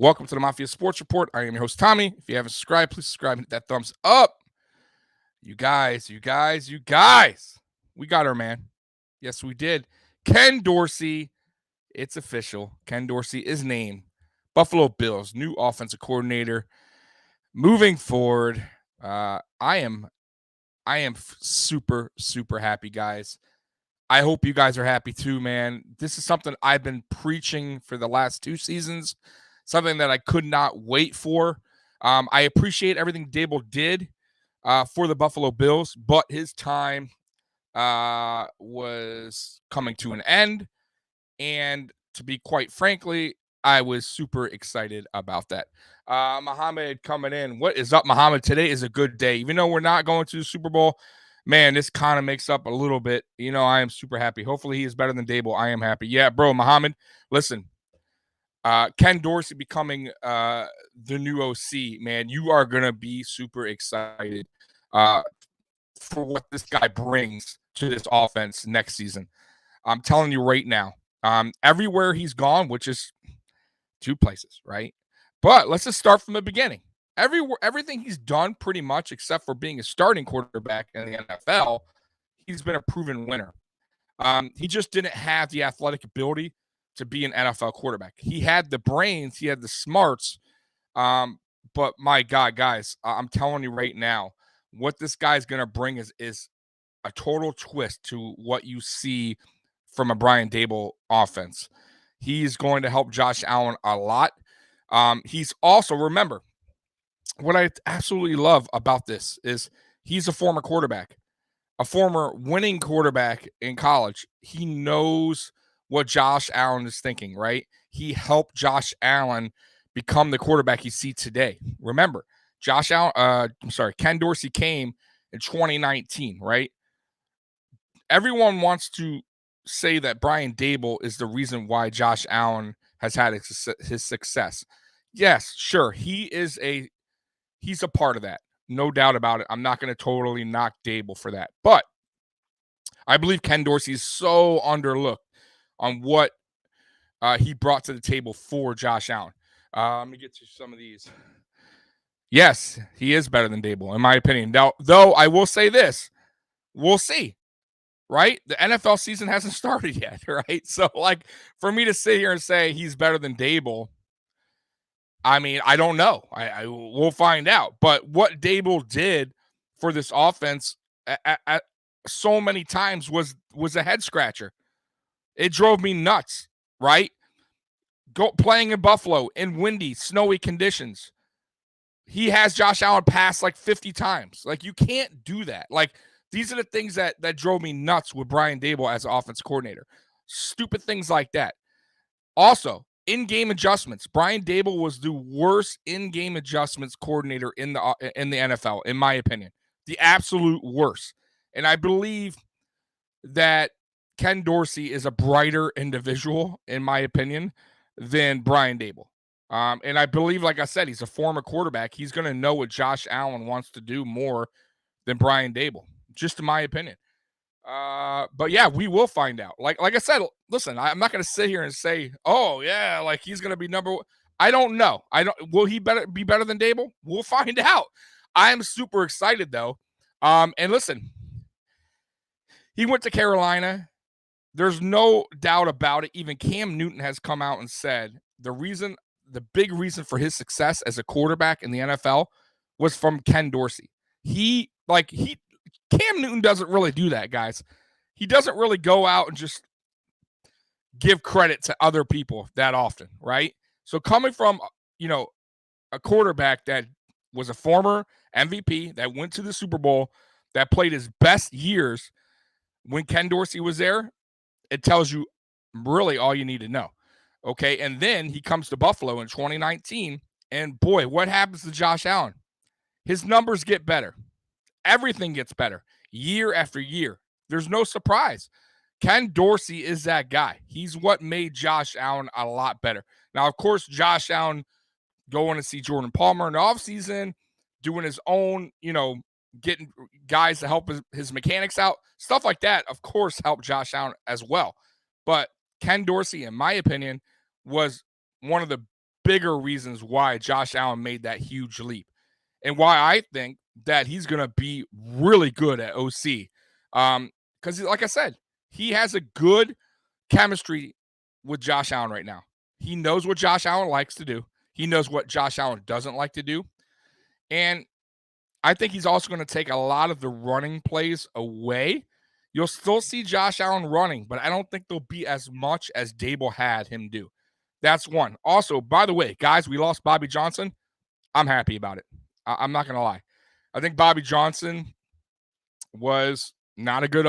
Welcome to the Mafia Sports Report. I am your host, Tommy. If you haven't subscribed, please subscribe and hit that thumbs up. You guys. We got our man. Yes, we did. Ken Dorsey. It's official. Ken Dorsey is named Buffalo Bills new offensive coordinator. Moving forward, I am super, super happy, guys. I hope you guys are happy too, man. This is something I've been preaching for the last 2 seasons, something that I could not wait for. I appreciate everything Dable did for the Buffalo Bills, but his time was coming to an end. And to be quite frankly, I was super excited about that. Muhammad coming in. What is up, Muhammad? Today is a good day. Even though we're not going to the Super Bowl, man, this kind of makes up a little bit. I am super happy. Hopefully he is better than Dable. I am happy. Yeah, bro, Muhammad, listen. Ken Dorsey becoming the new OC, man, you are going to be super excited for what this guy brings to this offense next season. I'm telling you right now, everywhere he's gone, which is 2 places, right? But let's just start from the beginning. Everything he's done pretty much, except for being a starting quarterback in the NFL, he's been a proven winner. He just didn't have the athletic ability to be an NFL quarterback. He had the brains, he had the smarts, but my God, guys, I'm telling you right now, what this guy's going to bring is a total twist to what you see from a Brian Dable offense. He's going to help Josh Allen a lot. He's also, remember, what I absolutely love about this is he's a former quarterback, a former winning quarterback in college. He knows what Josh Allen is thinking, right? He helped Josh Allen become the quarterback you see today. Remember, Ken Dorsey came in 2019, right? Everyone wants to say that Brian Dable is the reason why Josh Allen has had his success. Yes, sure, he's a part of that. No doubt about it. I'm not going to totally knock Dable for that. But I believe Ken Dorsey is so underlooked on what he brought to the table for Josh Allen. Let me get to some of these. Yes, he is better than Dable, in my opinion. Now, though, I will say this. We'll see, right? The NFL season hasn't started yet, right? So, for me to sit here and say he's better than Dable, I mean, I don't know. We'll find out. But what Dable did for this offense at so many times was a head scratcher. It drove me nuts, right? Playing in Buffalo in windy, snowy conditions. He has Josh Allen pass 50 times. You can't do that. These are the things that drove me nuts with Brian Dable as offense coordinator. Stupid things like that. Also, in-game adjustments. Brian Dable was the worst in-game adjustments coordinator in the NFL, in my opinion. The absolute worst. And I believe that Ken Dorsey is a brighter individual, in my opinion, than Brian Dable. And I believe, like I said, he's a former quarterback. He's going to know what Josh Allen wants to do more than Brian Dable, just in my opinion. But yeah, we will find out. Like I said, listen, I'm not going to sit here and say, oh yeah, he's going to be number 1. I don't know. Will he be better than Dable? We'll find out. I am super excited though. And listen, he went to Carolina. There's no doubt about it. Even Cam Newton has come out and said the big reason for his success as a quarterback in the NFL was from Ken Dorsey. Cam Newton doesn't really do that, guys. He doesn't really go out and just give credit to other people that often, right? So coming from, a quarterback that was a former MVP, that went to the Super Bowl, that played his best years when Ken Dorsey was there, it tells you really all you need to know. Okay, and then he comes to Buffalo in 2019, and boy, what happens to Josh Allen? His numbers get better. Everything gets better year after year. There's no surprise. Ken Dorsey is that guy. He's what made Josh Allen a lot better. Now, of course, Josh Allen going to see Jordan Palmer in the offseason, doing his own, getting guys to help his mechanics out, stuff like that, of course, helped Josh Allen as well. But Ken Dorsey, in my opinion, was one of the bigger reasons why Josh Allen made that huge leap and why I think that he's going to be really good at OC. Because, like I said, he has a good chemistry with Josh Allen right now. He knows what Josh Allen likes to do. He knows what Josh Allen doesn't like to do. And I think he's also going to take a lot of the running plays away. You'll still see Josh Allen running, but I don't think there'll be as much as Dable had him do. That's one. Also, by the way, guys, we lost Bobby Johnson. I'm happy about it. I'm not going to lie. I think Bobby Johnson was not a good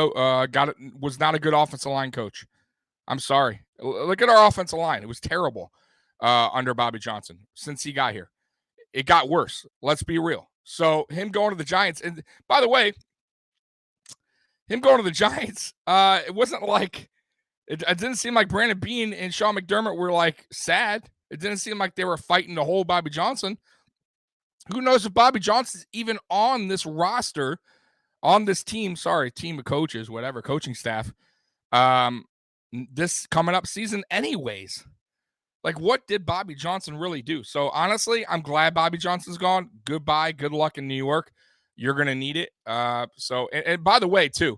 was not a good offensive line coach. I'm sorry. Look at our offensive line. It was terrible under Bobby Johnson since he got here. It got worse. Let's be real. So him going to the Giants, and by the way, him going to the Giants, it wasn't like it didn't seem like Brandon Beane and Sean McDermott were like sad. It didn't seem like they were fighting to hold Bobby Johnson. Who knows if Bobby Johnson's even on this roster, on this team? Sorry, team of coaches, whatever, coaching staff. This coming up season, anyways. Like, what did Bobby Johnson really do? So, honestly, I'm glad Bobby Johnson's gone. Goodbye. Good luck in New York. You're going to need it. And by the way, too,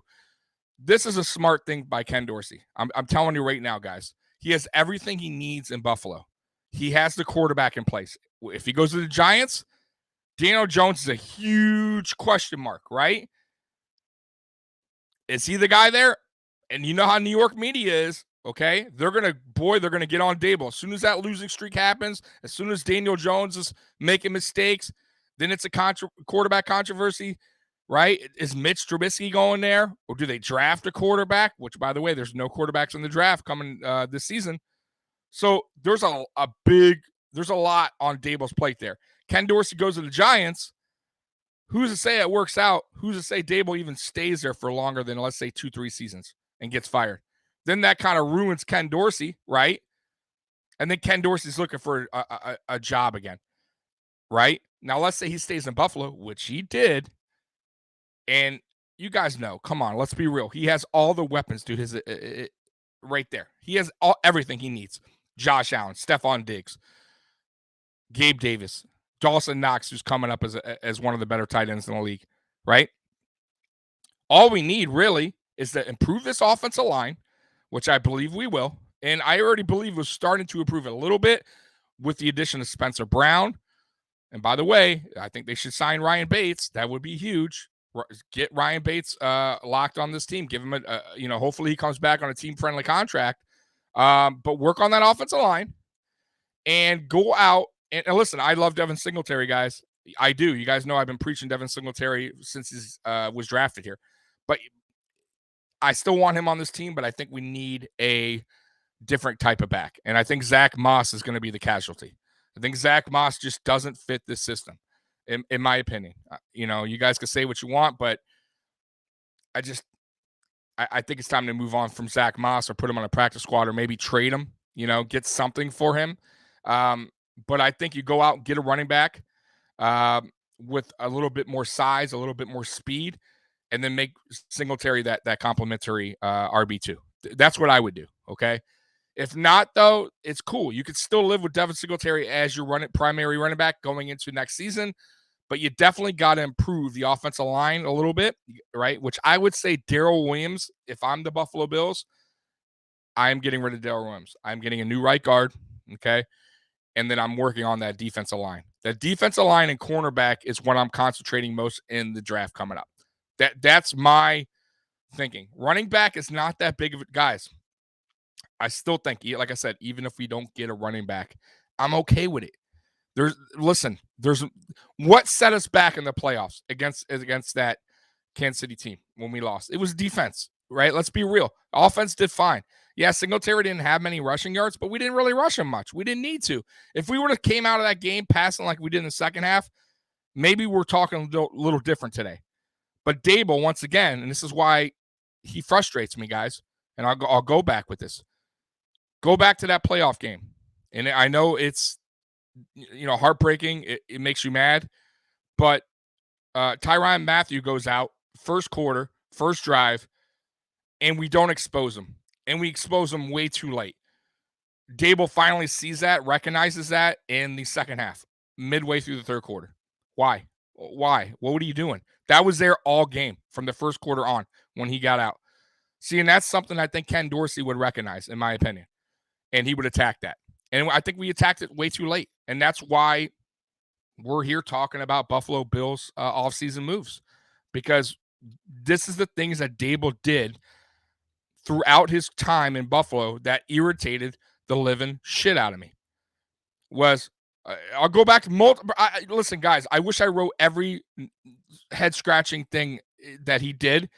this is a smart thing by Ken Dorsey. I'm telling you right now, guys. He has everything he needs in Buffalo. He has the quarterback in place. If he goes to the Giants, Daniel Jones is a huge question mark, right? Is he the guy there? And you know how New York media is. Okay, they're gonna get on Dable as soon as that losing streak happens. As soon as Daniel Jones is making mistakes, then it's a quarterback controversy, right? Is Mitch Trubisky going there, or do they draft a quarterback? Which, by the way, there's no quarterbacks in the draft coming this season. So there's a lot on Dable's plate there. Ken Dorsey goes to the Giants. Who's to say it works out? Who's to say Dable even stays there for longer than, let's say, 2-3 seasons and gets fired? Then that kind of ruins Ken Dorsey, right? And then Ken Dorsey's looking for a job again, right? Now, let's say he stays in Buffalo, which he did. And you guys know, come on, let's be real. He has all the weapons, dude. Right there. He has everything he needs. Josh Allen, Stephon Diggs, Gabe Davis, Dawson Knox, who's coming up as one of the better tight ends in the league, right? All we need, really, is to improve this offensive line, which I believe we will. And I already believe we're starting to improve it a little bit with the addition of Spencer Brown. And by the way, I think they should sign Ryan Bates. That would be huge. Get Ryan Bates locked on this team. Give him hopefully he comes back on a team-friendly contract. But work on that offensive line and go out. And listen, I love Devin Singletary, guys. I do. You guys know I've been preaching Devin Singletary since he was drafted here. But I still want him on this team, but I think we need a different type of back. And I think Zach Moss is going to be the casualty. I think Zach Moss just doesn't fit this system, in my opinion. You guys can say what you want, but I think it's time to move on from Zach Moss or put him on a practice squad or maybe trade him, get something for him. But I think you go out and get a running back with a little bit more size, a little bit more speed, and then make Singletary that complimentary RB2. That's what I would do, okay? If not, though, it's cool. You could still live with Devin Singletary as your primary running back going into next season, but you definitely got to improve the offensive line a little bit, right? Which I would say Darrell Williams, if I'm the Buffalo Bills, I'm getting rid of Darrell Williams. I'm getting a new right guard, okay? And then I'm working on that defensive line. That defensive line and cornerback is what I'm concentrating most in the draft coming up. That's my thinking. Running back is not that big of a guys. I still think, like I said, even if we don't get a running back, I'm okay with it. There's what set us back in the playoffs against that Kansas City team when we lost. It was defense, right? Let's be real. Offense did fine. Yeah, Singletary didn't have many rushing yards, but we didn't really rush him much. We didn't need to. If we would have came out of that game passing like we did in the second half, maybe we're talking a little different today. But Dable, once again, and this is why he frustrates me, guys, and I'll go back with this. Go back to that playoff game. And I know it's, heartbreaking. It makes you mad. But Tyrann Mathieu goes out first quarter, first drive, and we don't expose him. And we expose him way too late. Dable finally sees that, recognizes that in the second half, midway through the third quarter. Why? Why? What are you doing? That was there all game from the first quarter on when he got out. See, and that's something I think Ken Dorsey would recognize, in my opinion, and he would attack that. And I think we attacked it way too late, and that's why we're here talking about Buffalo Bills offseason moves, because this is the things that Dable did throughout his time in Buffalo that irritated the living shit out of me. I'll go back to multiple. Listen, guys, I wish I wrote every head scratching thing that he did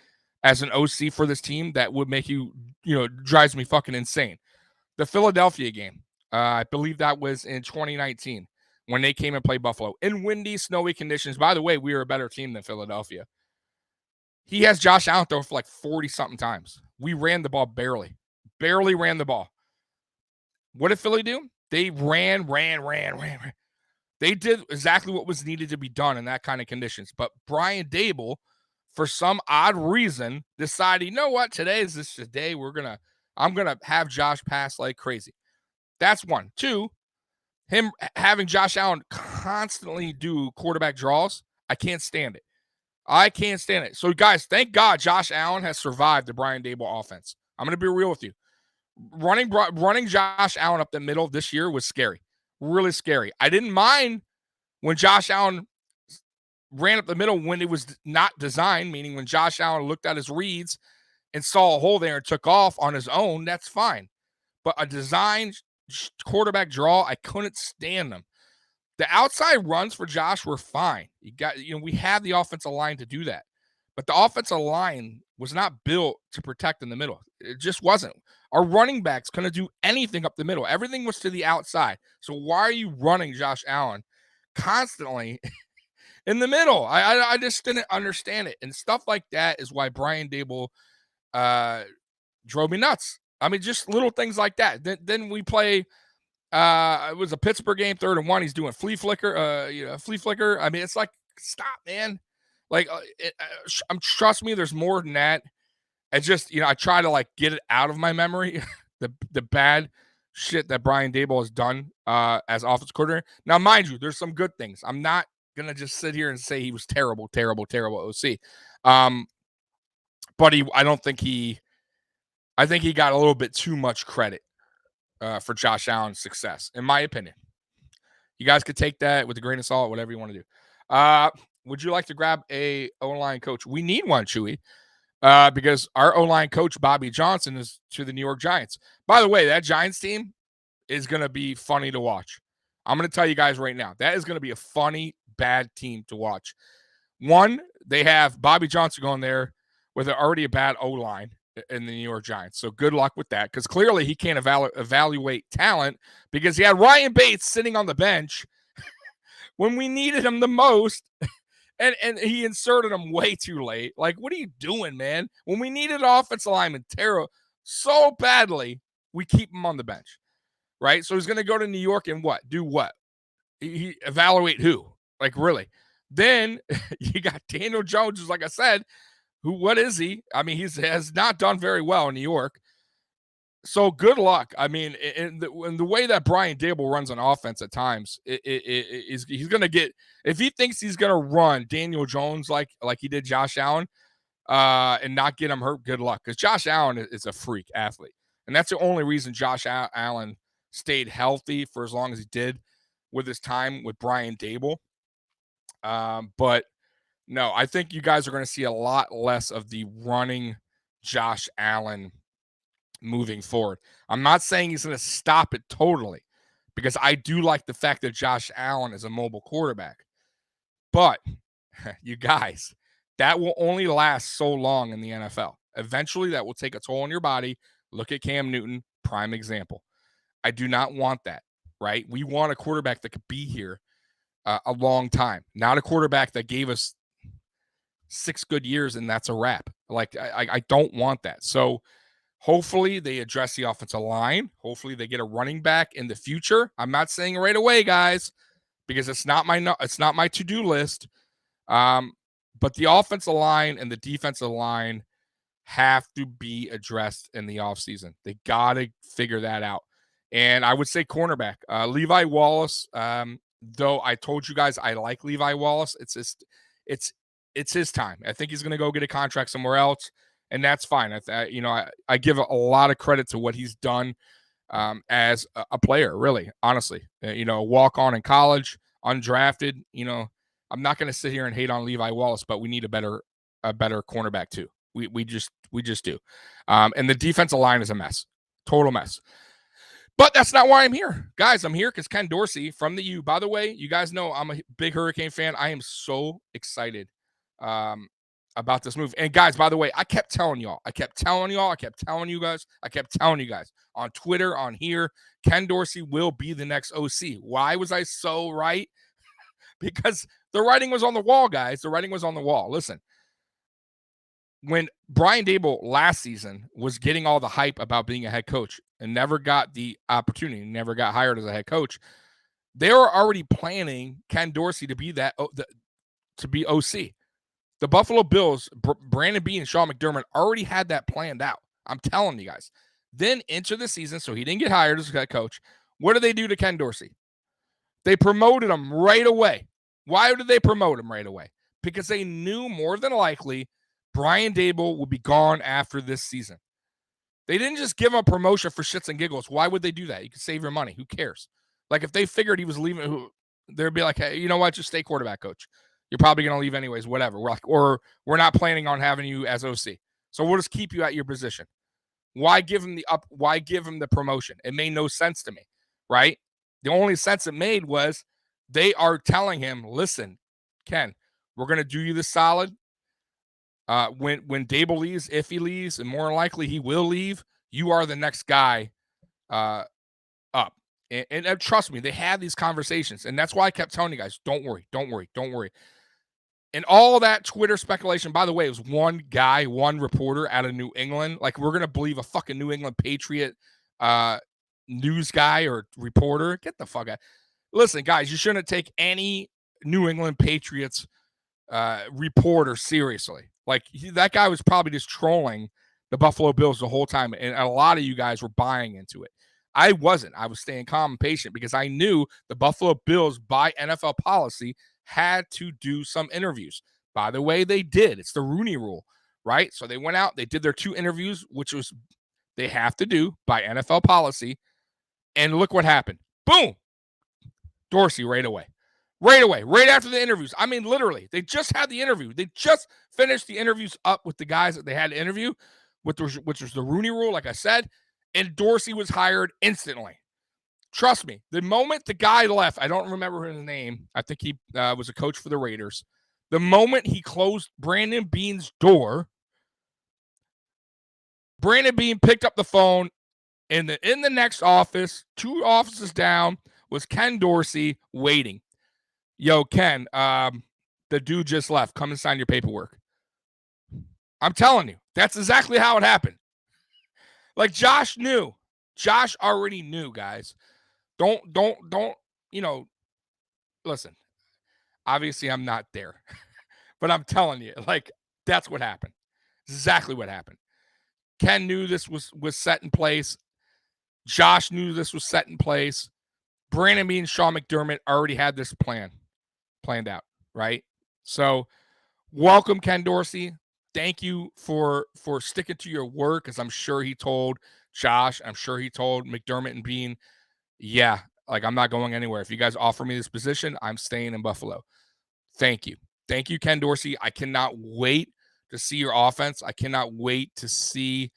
as an OC for this team that would make drives me fucking insane. The Philadelphia game, I believe that was in 2019 when they came and played Buffalo in windy, snowy conditions. By the way, we were a better team than Philadelphia. He has Josh Allen throw for like 40-something times. We ran the ball barely ran the ball. What did Philly do? They ran. They did exactly what was needed to be done in that kind of conditions. But Brian Dable, for some odd reason, decided, you know what? Today is this day I'm gonna have Josh pass like crazy. That's one. Two, him having Josh Allen constantly do quarterback draws. I can't stand it. So, guys, thank God Josh Allen has survived the Brian Dable offense. I'm going to be real with you. Running Josh Allen up the middle this year was scary. Really scary. I didn't mind when Josh Allen ran up the middle when it was not designed, meaning when Josh Allen looked at his reads and saw a hole there and took off on his own, that's fine. But a designed quarterback draw, I couldn't stand them. The outside runs for Josh were fine. We have the offensive line to do that. But the offensive line was not built to protect in the middle. It just wasn't. Our running backs couldn't do anything up the middle. Everything was to the outside. So why are you running Josh Allen constantly in the middle? I just didn't understand it. And stuff like that is why Brian Dable drove me nuts. I mean, just little things like that. Then we play. It was a Pittsburgh game, 3rd and 1. He's doing flea flicker. I mean, it's like, stop, man. Like, trust me, there's more than that. I just, I try to like get it out of my memory, the bad shit that Brian Dable has done as offensive coordinator. Now, mind you, there's some good things. I'm not gonna just sit here and say he was terrible OC. But I think he got a little bit too much credit for Josh Allen's success, in my opinion. You guys could take that with a grain of salt, whatever you want to do. Would you like to grab a O-line coach? We need one, Chewy, because our O-line coach, Bobby Johnson, is to the New York Giants. By the way, that Giants team is going to be funny to watch. I'm going to tell you guys right now, that is going to be a funny, bad team to watch. One, they have Bobby Johnson going there with already a bad O-line in the New York Giants. So good luck with that, because clearly he can't evaluate talent, because he had Ryan Bates sitting on the bench when we needed him the most, and he inserted him way too late. Like, what are you doing, man? When we needed an offensive lineman so badly, we keep him on the bench, right? So he's going to go to New York and do what? He evaluate who? Like, really? Then you got Daniel Jones, who's, like I said, what is he? I mean, he has not done very well in New York. So good luck. I mean, in the way that Brian Dable runs on offense at times, he's going to get, if he thinks he's going to run Daniel Jones like he did Josh Allen and not get him hurt, good luck. Because Josh Allen is a freak athlete. And that's the only reason Josh Allen stayed healthy for as long as he did with his time with Brian Dable. But no, I think you guys are going to see a lot less of the running Josh Allen moving forward. I'm not saying he's going to stop it totally, because I do like the fact that Josh Allen is a mobile quarterback. But you guys, that will only last so long in the NFL. Eventually, that will take a toll on your body. Look at Cam Newton, prime example. I do not want that, right? We want a quarterback that could be here a long time, not a quarterback that gave us 6 good years and that's a wrap. Like, I don't want that. So hopefully they address the offensive line. Hopefully they get a running back in the future. I'm not saying right away, guys, because it's not my to-do list. But the offensive line and the defensive line have to be addressed in the offseason. They got to figure that out. And I would say cornerback. Levi Wallace, though I told you guys I like Levi Wallace, it's his time. I think he's going to go get a contract somewhere else, and that's fine. I give a lot of credit to what he's done as a player, really, honestly. Walk on in college, undrafted. I'm not going to sit here and hate on Levi Wallace, but we need a better cornerback too. We just do. And the defensive line is a mess, total mess. But that's not why I'm here. Guys, I'm here because Ken Dorsey from the U. By the way, you guys know I'm a big Hurricane fan. I am so excited about this move. And guys, by the way, I kept telling you guys on Twitter, on here, Ken Dorsey will be the next OC. Why was I so right? Because the writing was on the wall, guys. The writing was on the wall. Listen, when Brian Daboll last season was getting all the hype about being a head coach and never got the opportunity, never got hired as a head coach, they were already planning Ken Dorsey to be to be OC. The Buffalo Bills, Brandon Beane and Sean McDermott already had that planned out. I'm telling you guys. Then into the season, so he didn't get hired as a head coach. What did they do to Ken Dorsey? They promoted him right away. Why did they promote him right away? Because they knew more than likely Brian Daboll would be gone after this season. They didn't just give him a promotion for shits and giggles. Why would they do that? You can save your money. Who cares? Like if they figured he was leaving, they'd be like, hey, you know what? Just stay quarterback coach. You're probably going to leave anyways, whatever. We're not planning on having you as OC. So we'll just keep you at your position. Why give him the promotion? It made no sense to me, right? The only sense it made was they are telling him, listen, Ken, we're going to do you the solid. When Daboll leaves, if he leaves, and more likely he will leave, you are the next guy up. And trust me, they had these conversations. And that's why I kept telling you guys, don't worry. And all that Twitter speculation, by the way, it was one guy, one reporter out of New England. Like, we're going to believe a fucking New England Patriot news guy or reporter. Get the fuck out. Listen, guys, you shouldn't take any New England Patriots reporter seriously. Like, that guy was probably just trolling the Buffalo Bills the whole time. And a lot of you guys were buying into it. I wasn't. I was staying calm and patient because I knew the Buffalo Bills, by NFL policy, had to do some interviews. By the way, they did. It's the Rooney Rule, right? So they went out, they did their 2 interviews, which was they have to do by NFL policy. And look what happened. Boom. Dorsey right away. Right after the interviews. I mean, literally, they just had the interview. They just finished the interviews up with the guys that they had to interview, which was the Rooney Rule, like I said. And Dorsey was hired instantly. Trust me, the moment the guy left, I don't remember his name. I think he was a coach for the Raiders. The moment he closed Brandon Beane's door, Brandon Beane picked up the phone. In the next office, 2 offices down, was Ken Dorsey waiting. Yo, Ken, the dude just left. Come and sign your paperwork. I'm telling you, that's exactly how it happened. Like, Josh knew. Josh already knew, guys. Don't, listen, obviously I'm not there, but I'm telling you, like, that's what happened. Exactly what happened. Ken knew this was set in place. Josh knew this was set in place. Brandon Beane and Sean McDermott already had this planned out, right? So welcome, Ken Dorsey. Thank you for sticking to your word, because I'm sure he told Josh, I'm sure he told McDermott and Beane, yeah, like, I'm not going anywhere. If you guys offer me this position, I'm staying in Buffalo. Thank you. Thank you, Ken Dorsey. I cannot wait to see your offense. I cannot wait to see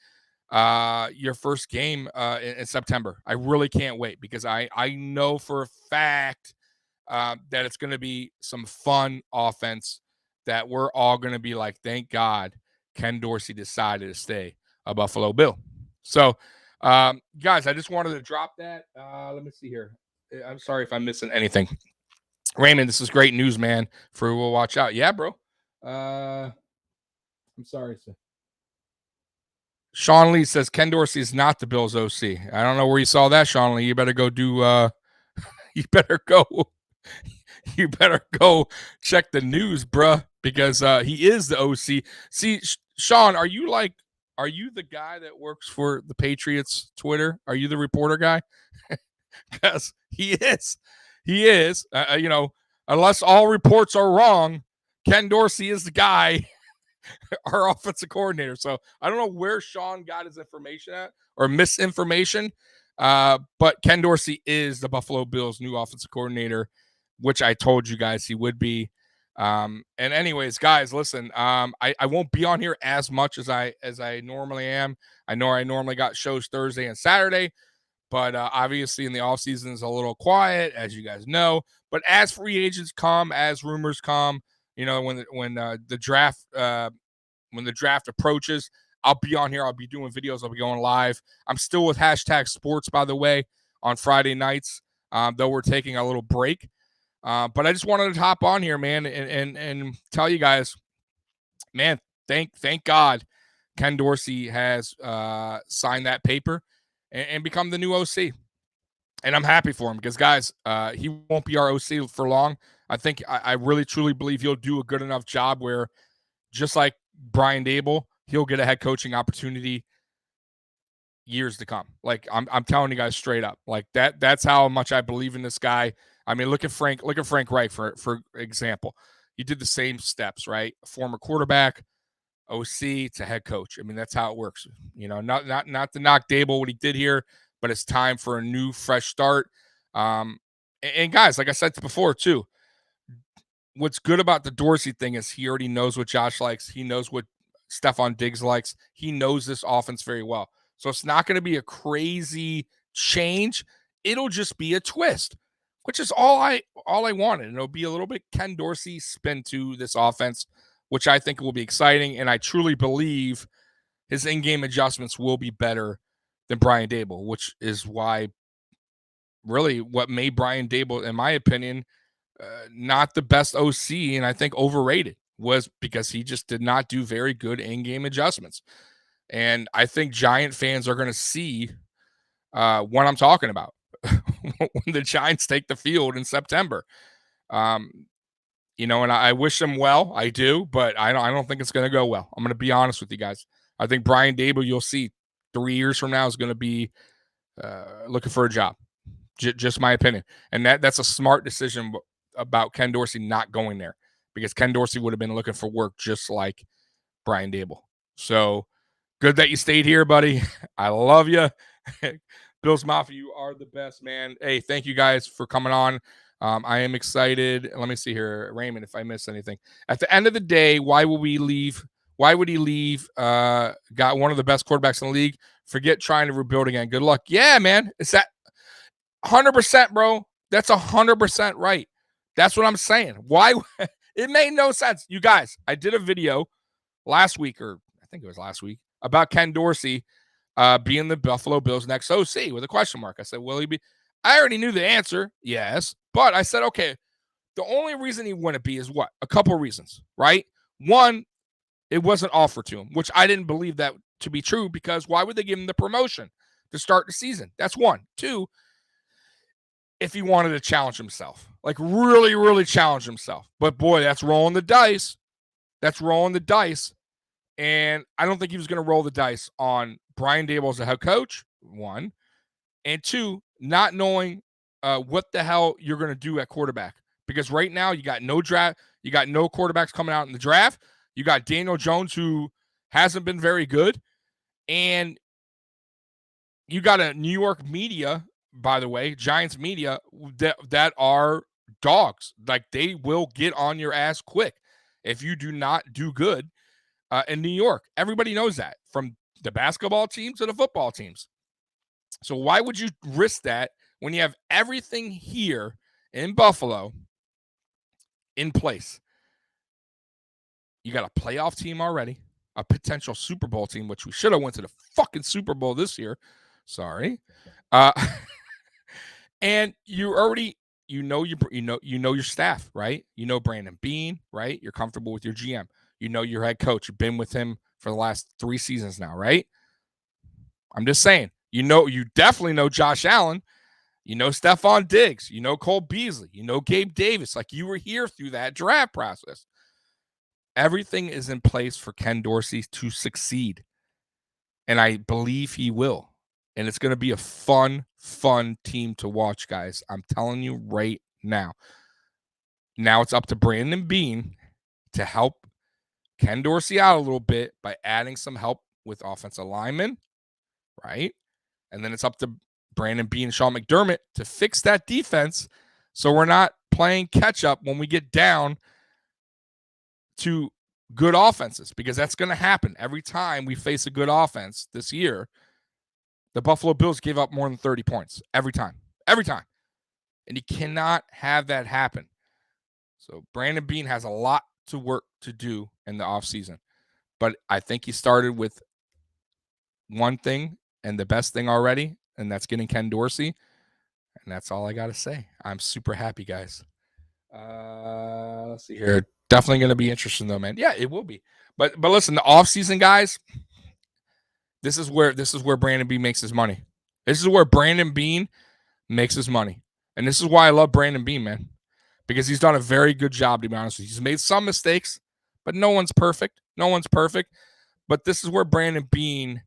your first game in September. I really can't wait, because I know for a fact that it's going to be some fun offense that we're all going to be like, thank God Ken Dorsey decided to stay a Buffalo Bill. So, guys, I just wanted to drop that. Let me see here. I'm sorry if I'm missing anything. Raymond, this is great news, man. For We'll Watch Out. Yeah, bro. I'm sorry, sir. Sean Lee says Ken Dorsey is not the Bills OC. I don't know where you saw that, Sean Lee. You better go do you better go check the news, bruh, because he is the OC. See, Sean, are you are you the guy that works for the Patriots Twitter? Are you the reporter guy? Because he is. He is. Unless all reports are wrong, Ken Dorsey is the guy, our offensive coordinator. So I don't know where Sean got his information at or misinformation, but Ken Dorsey is the Buffalo Bills' new offensive coordinator, which I told you guys he would be. And anyways, guys, listen, I won't be on here as much as I normally am. I know I normally got shows Thursday and Saturday, but obviously in the off season is a little quiet, as you guys know. But as free agents come, as rumors come, when the draft approaches, I'll be on here. I'll be doing videos. I'll be going live. I'm still with hashtag sports, by the way, on Friday nights, though we're taking a little break. But I just wanted to hop on here, man, and tell you guys, man, thank God Ken Dorsey has signed that paper and become the new OC. And I'm happy for him because, guys, he won't be our OC for long. I really, truly believe he'll do a good enough job where, just like Brian Dable, he'll get a head coaching opportunity years to come. Like I'm telling you guys straight up, like that's how much I believe in this guy. I mean, look at Frank Reich for example. He did the same steps, right? Former quarterback, OC to head coach. I mean, that's how it works. Not to knock Dable what he did here, but it's time for a new, fresh start. And guys, like I said before too, what's good about the Dorsey thing is he already knows what Josh likes. He knows what Stephon Diggs likes. He knows this offense very well. So it's not going to be a crazy change. It'll just be a twist, which is all I wanted. And it'll be a little bit Ken Dorsey spin to this offense, which I think will be exciting. And I truly believe his in-game adjustments will be better than Brian Dable, which is why really what made Brian Dable, in my opinion, not the best OC, and I think overrated, was because he just did not do very good in-game adjustments. And I think Giant fans are going to see what I'm talking about when the Giants take the field in September. And I wish them well. I do, but I don't think it's going to go well. I'm going to be honest with you guys. I think Brian Dable, you'll see 3 years from now, is going to be looking for a job. Just my opinion. And that's a smart decision about Ken Dorsey not going there, because Ken Dorsey would have been looking for work just like Brian Dable. So good that you stayed here, buddy. I love you. Bills Mafia, you are the best, man. Hey, thank you guys for coming on. I am excited. Let me see here, Raymond, if I missed anything. At the end of the day, why would he leave? Got one of the best quarterbacks in the league. Forget trying to rebuild again. Good luck. Yeah, man. It's that 100%, bro. That's 100% right. That's what I'm saying. Why? It made no sense. You guys, I did a video last week, or I think it was last week, about Ken Dorsey being the Buffalo Bills' next OC with a question mark. I said, will he be? I already knew the answer. Yes. But I said, okay, the only reason he wouldn't be is what? A couple of reasons, right? One, it wasn't offered to him, which I didn't believe that to be true, because why would they give him the promotion to start the season? That's one. Two, if he wanted to challenge himself, like really, really challenge himself. But boy, that's rolling the dice. And I don't think he was going to roll the dice on Brian Dable as a head coach, one. And two, not knowing what the hell you're going to do at quarterback. Because right now you got no draft. You got no quarterbacks coming out in the draft. You got Daniel Jones, who hasn't been very good. And you got a New York media, by the way, Giants media, that are dogs. Like, they will get on your ass quick if you do not do good in New York. Everybody knows that, from the basketball teams to the football teams. So why would you risk that when you have everything here in Buffalo in place? You got a playoff team already, a potential Super Bowl team, which we should have went to the fucking Super Bowl this year. Sorry. And you already, you know your staff, right? You know Brandon Beane, right? You're comfortable with your GM. You know your head coach. You've been with him for the last 3 seasons now, right? I'm just saying. You definitely know Josh Allen. You know Stephon Diggs. You know Cole Beasley. You know Gabe Davis. Like, you were here through that draft process. Everything is in place for Ken Dorsey to succeed. And I believe he will. And it's going to be a fun team to watch, guys. I'm telling you right now. Now it's up to Brandon Beane to help Ken Dorsey out a little bit by adding some help with offensive linemen, right? And then it's up to Brandon Beane and Sean McDermott to fix that defense so we're not playing catch up when we get down to good offenses, because that's going to happen every time we face a good offense this year. The Buffalo Bills gave up more than 30 points every time. And you cannot have that happen. So Brandon Beane has a lot to work to do in the offseason. But I think he started with one thing and the best thing already, and that's getting Ken Dorsey. And that's all I got to say. I'm super happy, guys. Let's see here. Definitely going to be interesting, though, man. Yeah, it will be. But listen, the offseason, guys, this is where Brandon Beane makes his money. This is where Brandon Beane makes his money. And this is why I love Brandon Beane, man, because he's done a very good job, to be honest with you. He's made some mistakes, but no one's perfect. But this is where Brandon Beane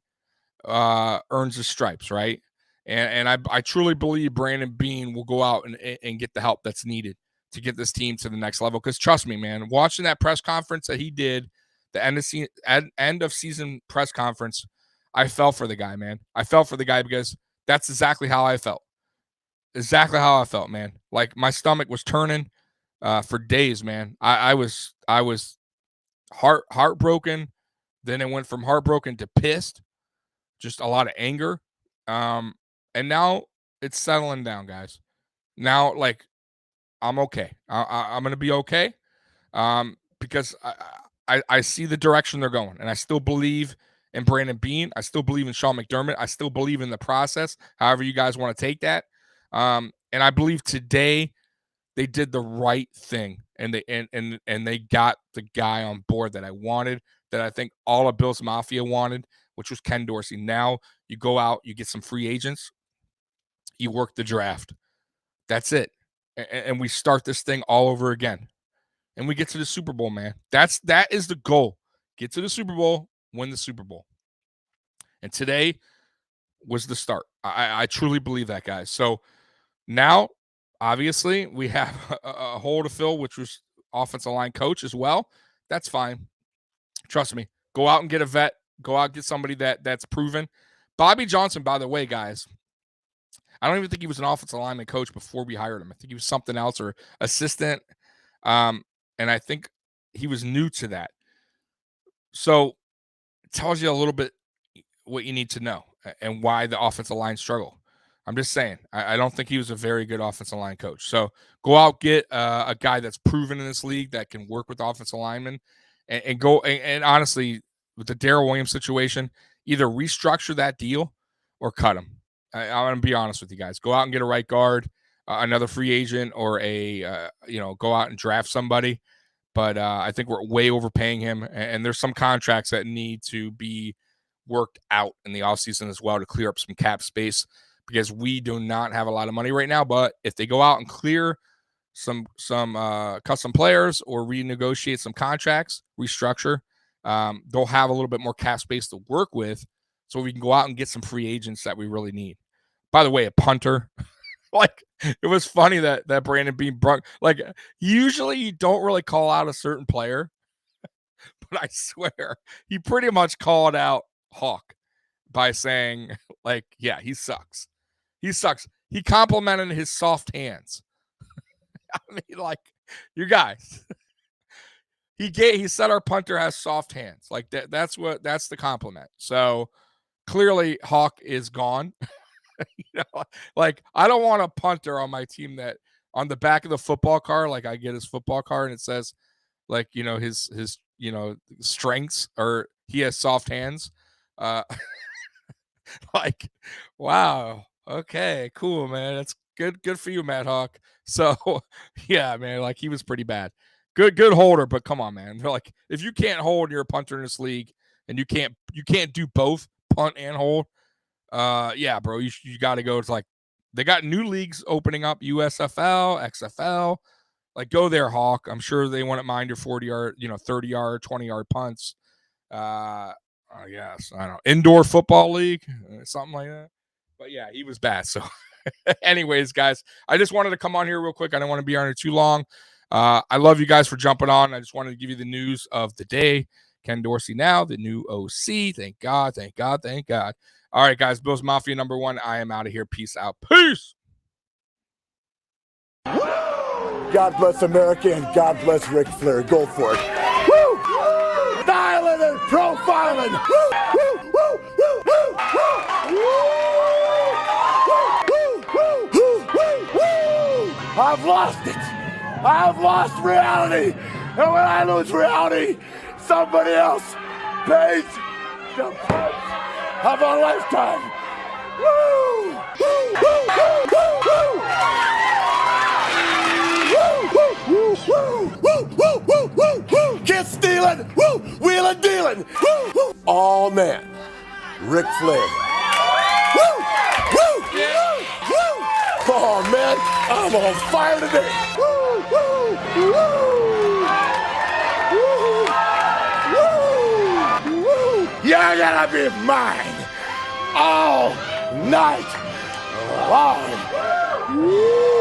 earns his stripes, right? And I truly believe Brandon Beane will go out and get the help that's needed to get this team to the next level. Because trust me, man, watching that press conference that he did, the end of season press conference, I fell for the guy, man. I fell for the guy because that's exactly how I felt. Exactly how I felt, man. Like my stomach was turning for days, man. I was heartbroken. Then it went from heartbroken to pissed. Just a lot of anger. And now it's settling down, guys. Now, like, I'm okay. I'm gonna be okay. Because I see the direction they're going, and I still believe in Brandon Beane. I still believe in Sean McDermott. I still believe in the process. However, you guys want to take that. And I believe today they did the right thing, and they got the guy on board that I wanted, that I think all of Bills Mafia wanted, which was Ken Dorsey. Now you go out, you get some free agents, you work the draft. That's it. And we start this thing all over again. And we get to the Super Bowl, man. That is the goal. Get to the Super Bowl, win the Super Bowl. And today was the start. I truly believe that, guys. So now, obviously, we have a hole to fill, which was offensive line coach as well. That's fine. Trust me. Go out and get a vet. Go out and get somebody that's proven. Bobby Johnson, by the way, guys, I don't even think he was an offensive lineman coach before we hired him. I think he was something else or assistant. And I think he was new to that. So it tells you a little bit what you need to know and why the offensive line struggle. I'm just saying, I don't think he was a very good offensive line coach. So go out, get a guy that's proven in this league that can work with offensive linemen, and go. And honestly, with the Darrell Williams situation, either restructure that deal or cut him. I'm going to be honest with you guys. Go out and get a right guard, another free agent, or go out and draft somebody. But I think we're way overpaying him, and there's some contracts that need to be worked out in the offseason as well to clear up some cap space, because we do not have a lot of money right now. But if they go out and clear some custom players or renegotiate some contracts, restructure, they'll have a little bit more cap space to work with, so we can go out and get some free agents that we really need. By the way, a punter. Like, it was funny that Brandon Beane brought, like, usually you don't really call out a certain player, but I swear he pretty much called out Hawk by saying, like, yeah, he sucks. He sucks. He complimented his soft hands. I mean, like, you guys. He said our punter has soft hands. Like that's the compliment. So clearly Hawk is gone. Like, I don't want a punter on my team that on the back of the football card, like I get his football card and it says, like, his strengths, or he has soft hands. Like, wow. Okay, cool, man. That's good for you, Matt Hawk. So yeah, man, like, he was pretty bad. Good holder, but come on, man. They're like, if you can't hold, you're a punter in this league, and you can't do both, punt and hold. Yeah, bro, you got to go. It's like they got new leagues opening up, USFL, XFL. Like, go there, Hawk. I'm sure they wouldn't mind your 40-yard, 30-yard, 20-yard punts. I guess I don't know, indoor football league, something like that. But yeah, he was bad. So, anyways, guys, I just wanted to come on here real quick. I don't want to be on it too long. I love you guys for jumping on. I just wanted to give you the news of the day. Ken Dorsey now, the new OC. Thank God, thank God, thank God. All right, guys, Bills Mafia #1. I am out of here. Peace out. Peace. God bless America and God bless Ric Flair. Go for it. Woo! Styling and profiling. Woo! Woo! Woo! Woo! Woo! Woo! Woo! Woo! Woo! I've lost it. I've lost reality. And when I lose reality, somebody else pays the price of a lifetime. Woo! Woo! Woo! Woo! Woo! Woo! Woo! Woo! Woo! Woo! Woo! Woo! Kiss stealing! Woo! Wheeling dealing! Woo! Woo! All man, Ric Flair. Woo! Woo! Woo! Woo! Oh man, I'm on fire today! Woo! Woo! Woo! Woo! Woo! You're gonna be mine all night long. Woo!